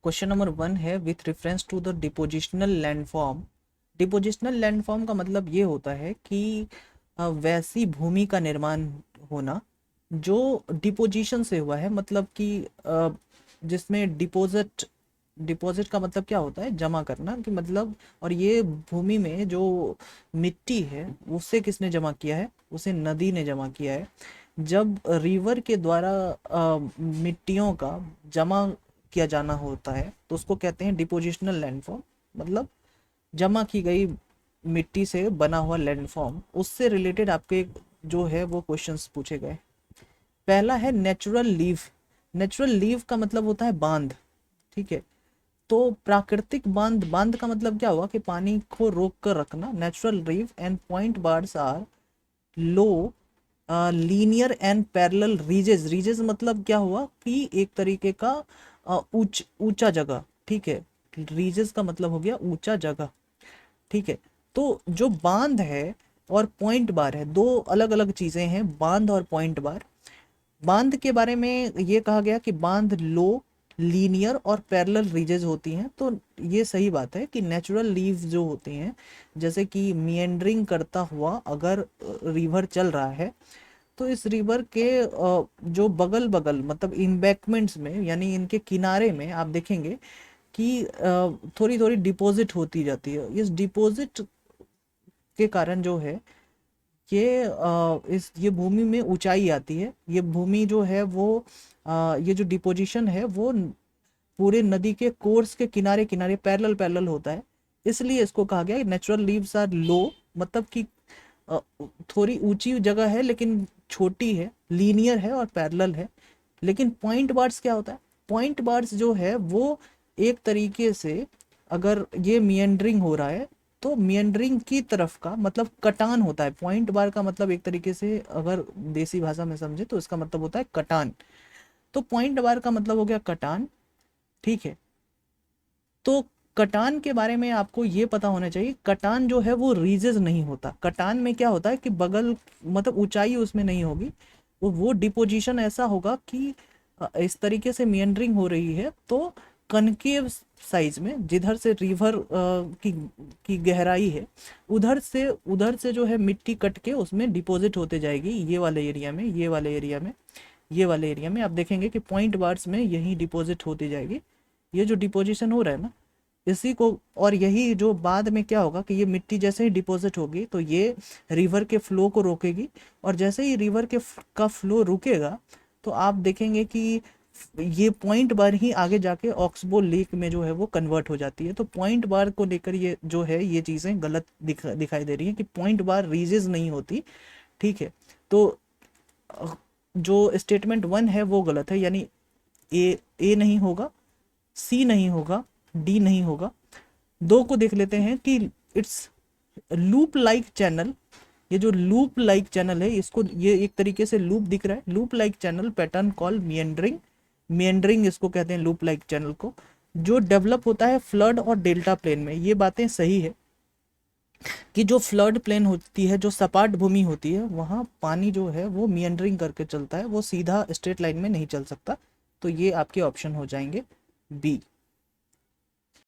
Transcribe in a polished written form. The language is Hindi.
क्वेश्चन नंबर 1 है with reference to the depositional landform. Depositional landform का मतलब ये होता है कि वैसी भूमि का निर्माण होना जो डिपोजिशन से हुआ है, मतलब कि जिसमें डिपॉजिट डिपॉजिट का मतलब क्या होता है, जमा करना कि मतलब। और ये भूमि में जो मिट्टी है उसे किसने जमा किया है, उसे नदी ने जमा किया है। जब रिवर के द्वारा मिट्टियों का जमा किया जाना होता है तो उसको कहते हैं डिपोजिशनल लैंडफॉर्म। मतलब जमा की गई मिट्टी से बना हुआ लैंडफॉर्म, उससे रिलेटेड आपके जो है वो क्वेश्चंस पूछे गए। पहला है नेचुरल लीव। नेचुरल लीव का मतलब होता है बांध। ठीक है, तो प्राकृतिक बांध, बांध का मतलब क्या हुआ कि पानी को रोक कर रखना। Natural levee and point bars are low linear and parallel ridges. Ridges मतलब क्या हुआ कि एक तरीके का ऊंचा जगह। ठीक है, रीजेस का मतलब हो गया ऊंचा जगह। ठीक है, तो जो बांध है और पॉइंट बार है, दो अलग अलग चीजें हैं, बांध और पॉइंट बार। बांध के बारे में ये कहा गया कि बांध लो लीनियर और पैरेलल रीजेज होती हैं। तो ये सही बात है कि नेचुरल लीव जो होती हैं, जैसे कि मिएंडरिंग करता हुआ अगर रिवर चल रहा है, तो इस रिवर के जो बगल बगल मतलब इम्बैकमेंट्स में, यानी इनके किनारे में आप देखेंगे कि थोड़ी थोड़ी डिपॉजिट होती जाती है। इस डिपॉजिट के कारण जो है ये इस ये भूमि में ऊंचाई आती है। ये भूमि जो है वो ये जो डिपोजिशन है वो पूरे नदी के कोर्स के किनारे किनारे पैरेलल पैरेलल होता है। इसलिए इसको कहा गया नेचुरल लीव्स आर लो, मतलब कि अ, थोड़ी ऊंची जगह है लेकिन छोटी है, लीनियर है और पैरेलल है। लेकिन पॉइंट बार्स क्या होता है, पॉइंट बार्स जो है वो एक तरीके से, अगर ये मियंडरिंग हो रहा है तो मियंडरिंग की तरफ का मतलब कटान होता है। पॉइंट बार का मतलब एक तरीके से अगर देसी भाषा में समझे तो इसका मतलब होता है कटान। तो पॉइंट बार का मतलब हो गया कटान। ठीक है, तो कटान के बारे में आपको ये पता होना चाहिए, कटान जो है वो रीजेस नहीं होता। कटान में क्या होता है कि बगल मतलब ऊंचाई उसमें नहीं होगी, वो डिपोजिशन ऐसा होगा कि इस तरीके से मियंडरिंग हो रही है तो कनकेव साइज में, जिधर से रिवर की गहराई है, उधर से जो है मिट्टी कट के उसमें डिपॉजिट होते जाएगी। ये वाले एरिया में, ये वाले एरिया में, ये वाले एरिया में आप देखेंगे कि पॉइंट बार्स में यही डिपॉजिट होती जाएगी। ये जो डिपोजिशन हो रहा है ना, इसी को, और यही जो बाद में क्या होगा कि ये मिट्टी जैसे ही डिपॉजिट होगी तो ये रिवर के फ्लो को रोकेगी। और जैसे ही रिवर का फ्लो रुकेगा तो आप देखेंगे कि ये पॉइंट बार ही आगे जाके ऑक्सबो लेक में जो है वो कन्वर्ट हो जाती है। तो पॉइंट बार को लेकर ये जो है ये चीज़ें गलत दिखाई दे रही हैं कि पॉइंट बार रीजेस नहीं होती। ठीक है, तो जो स्टेटमेंट 1 है वो गलत है, यानी ए नहीं होगा, सी नहीं होगा, डी नहीं होगा। दो को देख लेते हैं कि इट्स लूप लाइक चैनल। ये जो लूप लाइक चैनल है, इसको ये एक तरीके से लूप दिख रहा है, loop like channel pattern call meandering. Meandering इसको कहते हैं, लूप लाइक चैनल को, जो डेवलप होता है फ्लड और डेल्टा प्लेन में। ये बातें सही है कि जो फ्लड प्लेन होती है, जो सपाट भूमि होती है, वहाँ पानी जो है वो मियंडरिंग करके चलता है, वो सीधा स्ट्रेट लाइन में नहीं चल सकता। तो ये आपके ऑप्शन हो जाएंगे बी।